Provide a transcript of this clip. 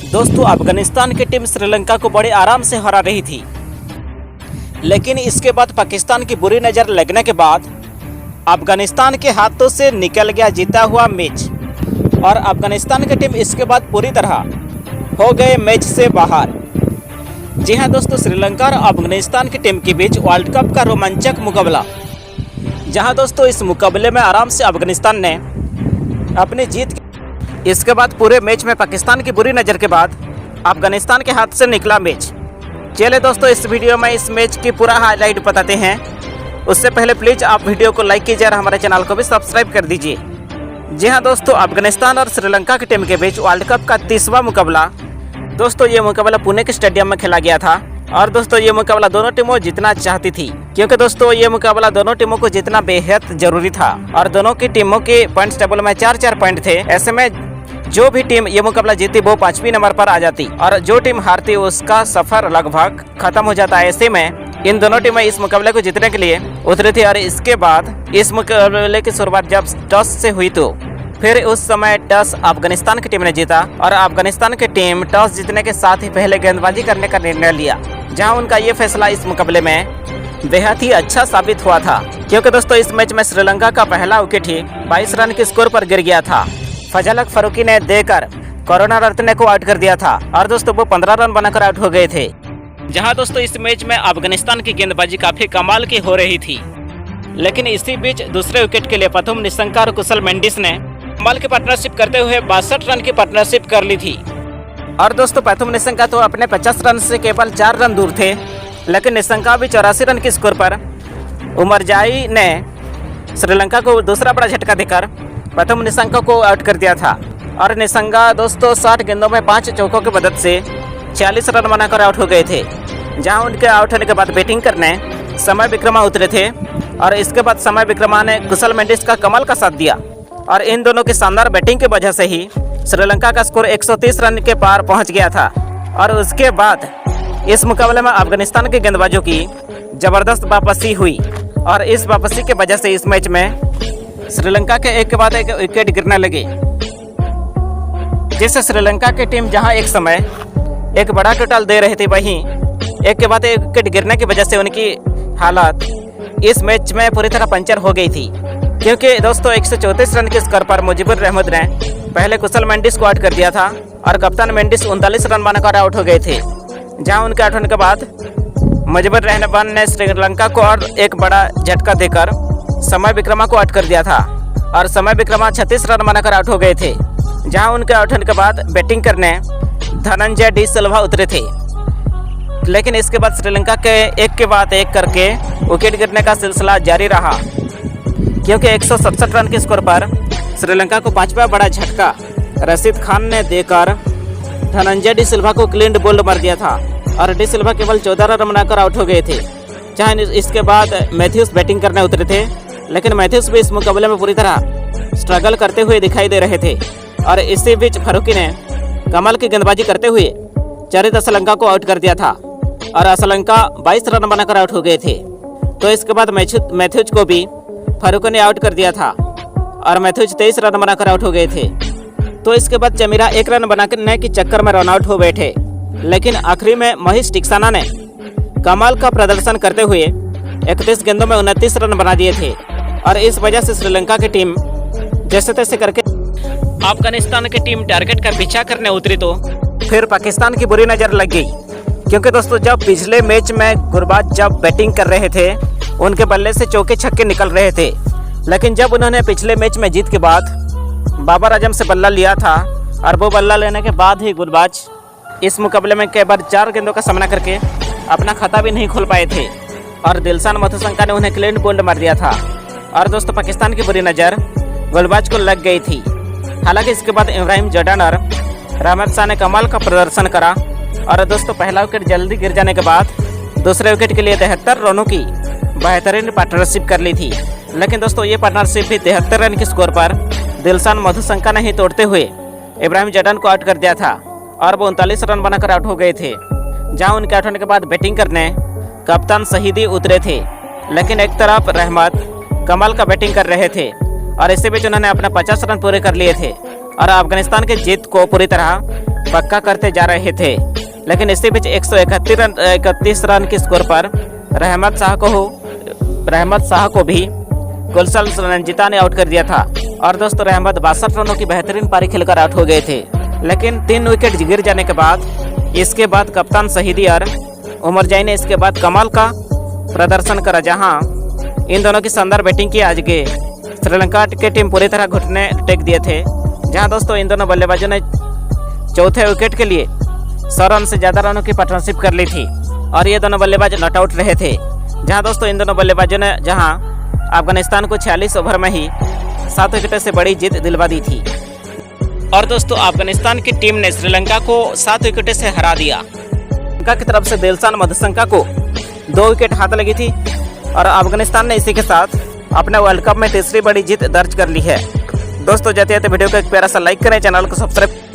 दोस्तों, अफगानिस्तान की टीम श्रीलंका को बड़े आराम से हरा रही थी, लेकिन इसके बाद पाकिस्तान की बुरी नज़र लगने के बाद अफगानिस्तान के हाथों से निकल गया जीता हुआ मैच और अफगानिस्तान की टीम इसके बाद पूरी तरह हो गए मैच से बाहर। जी हां दोस्तों, श्रीलंका और अफगानिस्तान की टीम के बीच वर्ल्ड कप का रोमांचक मुकाबला, जहां दोस्तों इस मुकाबले में आराम से अफगानिस्तान ने अपनी जीत की। इसके बाद पूरे मैच में पाकिस्तान की बुरी नज़र के बाद अफगानिस्तान के हाथ से निकला मैच। चलिए दोस्तों, इस वीडियो में इस मैच की पूरा हाईलाइट बताते हैं। उससे पहले प्लीज़ आप वीडियो को लाइक कीजिए और हमारे चैनल को भी सब्सक्राइब कर दीजिए। जी हां दोस्तों, अफगानिस्तान और श्रीलंका की टीम के बीच वर्ल्ड कप का 30वां मुकाबला। दोस्तों, ये मुकाबला पुणे के स्टेडियम में खेला गया था और दोस्तों ये मुकाबला दोनों टीमों जीतना चाहती थी, क्योंकि दोस्तों ये मुकाबला दोनों टीमों को जीतना बेहद जरूरी था और दोनों की टीमों के पॉइंट्स टेबल में 4-4 पॉइंट थे। ऐसे में जो भी टीम ये मुकाबला जीती वो 5वीं नंबर पर आ जाती और जो टीम हारती उसका सफर लगभग खत्म हो जाता है। ऐसे में इन दोनों टीमें इस मुकाबले को जीतने के लिए उतरी थी और इसके बाद इस मुकाबले की शुरुआत जब टॉस से हुई तो फिर उस समय टॉस अफगानिस्तान की टीम ने जीता और अफगानिस्तान की टीम टॉस जीतने के साथ ही पहले गेंदबाजी करने का निर्णय लिया, जहां उनका ये फैसला इस मुकाबले में बेहद ही अच्छा साबित हुआ था, क्योंकि दोस्तों इस मैच में श्रीलंका का पहला विकेट ही 22 रन के स्कोर पर गिर गया था। फजलक फरूकी ने देकर करुणारत्ने को आउट कर दिया था और दोस्तों वो 15 रन बनाकर आउट हो गए थे। जहां दोस्तों इस मैच में अफगानिस्तान की गेंदबाजी काफी कमाल की हो रही थी, लेकिन इसी बीच दूसरे विकेट के लिए प्रथम निशंका और कुशल मेंडिस ने कमाल की पार्टनरशिप करते हुए 62 रन की पार्टनरशिप कर ली थी। और दोस्तों प्रथम निशंका तो अपने 50 रन से केवल 4 रन दूर थे, लेकिन निशंका भी 84 रन के स्कोर पर उमरजाई ने श्रीलंका को दूसरा बड़ा झटका देकर प्रथम निशंका को आउट कर दिया था और निशंका दोस्तों 60 गेंदों में 5 चौकों की मदद से 46 रन बनाकर आउट हो गए थे। जहां उनके आउट होने के बाद बैटिंग करने समय विक्रमा उतरे थे और इसके बाद समय विक्रमा ने कुशल मेंडिस का कमाल का साथ दिया और इन दोनों की शानदार बैटिंग की वजह से ही श्रीलंका का स्कोर 130 रन के पार पहुंच गया था। और उसके बाद इस मुकाबले में अफगानिस्तान के गेंदबाजों की जबरदस्त वापसी हुई और इस वापसी की वजह से इस मैच में श्रीलंका के एक के बाद एक विकेट गिरने लगे, जिससे श्रीलंका की टीम जहां एक समय एक बड़ा टोटल दे रही थी, वहीं एक के बाद एक विकेट गिरने की वजह से उनकी हालत इस मैच में पूरी तरह पंचर हो गई थी, क्योंकि दोस्तों 134 रन के स्कोर पर मुजीबुर रहमत ने पहले कुशल मेंडिस को आउट कर दिया था और कप्तान मेंडिस 39 रन बनाकर आउट हो गए थे। जहां उनके आउट होने के बाद मुजीबुर रहमान ने श्रीलंका को और एक बड़ा झटका देकर समय विक्रमा को आउट कर दिया था और समय विक्रमा 36 रन बनाकर आउट हो गए थे। जहां उनके आउट होने के बाद बैटिंग करने धनंजय डी सिल्वा उतरे थे, लेकिन इसके बाद श्रीलंका के एक के बाद एक करके विकेट गिरने का सिलसिला जारी रहा, क्योंकि 167 रन के स्कोर पर श्रीलंका को 5वां बड़ा झटका रशीद खान ने देकर धनंजय डी सिल्वा को क्लीन बोल्ड मार दिया था और डी सिल्वा केवल 14 रन बनाकर आउट हो गए थे। जहां इसके बाद मैथ्यूज बैटिंग करने उतरे थे, लेकिन मैथ्यूज भी इस मुकाबले में पूरी तरह स्ट्रगल करते हुए दिखाई दे रहे थे और इसी बीच फारूकी ने कमाल की गेंदबाजी करते हुए चरित असलंका को आउट कर दिया था और असलंका 22 रन बनाकर आउट हो गए थे। तो इसके बाद मैथ्यूज को भी फारूकी ने आउट कर दिया था और मैथ्यूज 23 रन बनाकर आउट हो गए थे। तो इसके बाद चमीरा 1 रन बनाने के चक्कर में रन आउट हो बैठे, लेकिन आखिरी में महेश टिक्साना ने कमाल का प्रदर्शन करते हुए 31 गेंदों में 29 रन बना दिए थे और इस वजह से श्रीलंका की टीम जैसे तैसे करके अफगानिस्तान की टीम टारगेट का पीछा करने उतरी तो फिर पाकिस्तान की बुरी नज़र लग गई, क्योंकि दोस्तों जब पिछले मैच में गुरबाज जब बैटिंग कर रहे थे उनके बल्ले से चौके छक्के निकल रहे थे, लेकिन जब उन्होंने पिछले मैच में जीत के बाद बाबर आजम से बल्ला लिया था और वो बल्ला लेने के बाद ही गुरबाज इस मुकाबले में केवल 4 गेंदों का सामना करके अपना खाता भी नहीं खोल पाए थे और दिलशान मधुशंका ने उन्हें क्लीन बोल्ड मार दिया था और दोस्तों पाकिस्तान की बुरी नज़र गुलबाज को लग गई थी। हालांकि इसके बाद इब्राहिम जॉर्डन और रहमत शाह ने कमाल का प्रदर्शन करा और दोस्तों पहला विकेट जल्दी गिर जाने के बाद दूसरे विकेट के लिए 73 रनों की बेहतरीन पार्टनरशिप कर ली थी, लेकिन दोस्तों ये पार्टनरशिप भी 73 रन के स्कोर पर दिलशान मधुशंका ने ही तोड़ते हुए इब्राहिम जॉर्डन को आउट कर दिया था और वो 39 रन बनाकर आउट हो गए थे। जहां उनके आउट होने के बाद बैटिंग करने कप्तान शहीदी उतरे थे, लेकिन एक तरफ रहमत कमाल का बैटिंग कर रहे थे और इसी बीच उन्होंने अपने 50 रन पूरे कर लिए थे और अफगानिस्तान की जीत को पूरी तरह पक्का करते जा रहे थे, लेकिन इसी बीच 131 रन के स्कोर पर रहमत शाह को भी गुलशन रंजीता ने आउट कर दिया था। और दोस्तों रहमत 62 रनों की बेहतरीन पारी खेलकर आउट हो गए थे, लेकिन 3 विकेट गिर जाने के बाद इसके बाद कप्तान शहीदी और उमरजाई ने इसके बाद कमाल का प्रदर्शन करा, जहां इन दोनों की शानदार बैटिंग की आज के श्रीलंका की टीम पूरी तरह घुटने टेक दिए थे। जहां दोस्तों इन दोनों बल्लेबाजों ने चौथे विकेट के लिए 100 रन से ज़्यादा रनों की पार्टनरशिप कर ली थी और ये दोनों बल्लेबाज नॉट आउट रहे थे। जहां दोस्तों इन दोनों बल्लेबाजों ने अफगानिस्तान को 46 ओवर में ही 7 विकेटों से बड़ी जीत दिलवा दी थी। और दोस्तों अफगानिस्तान की टीम ने श्रीलंका को 7 विकेटों से हरा दिया। श्रीलंका की तरफ से दिलशान मधुशंका को 2 विकेट हाथ लगी थी और अफगानिस्तान ने इसी के साथ अपने वर्ल्ड कप में तीसरी बड़ी जीत दर्ज कर ली है। दोस्तों जाते जाते वीडियो को एक प्यारा सा लाइक करें, चैनल को सब्सक्राइब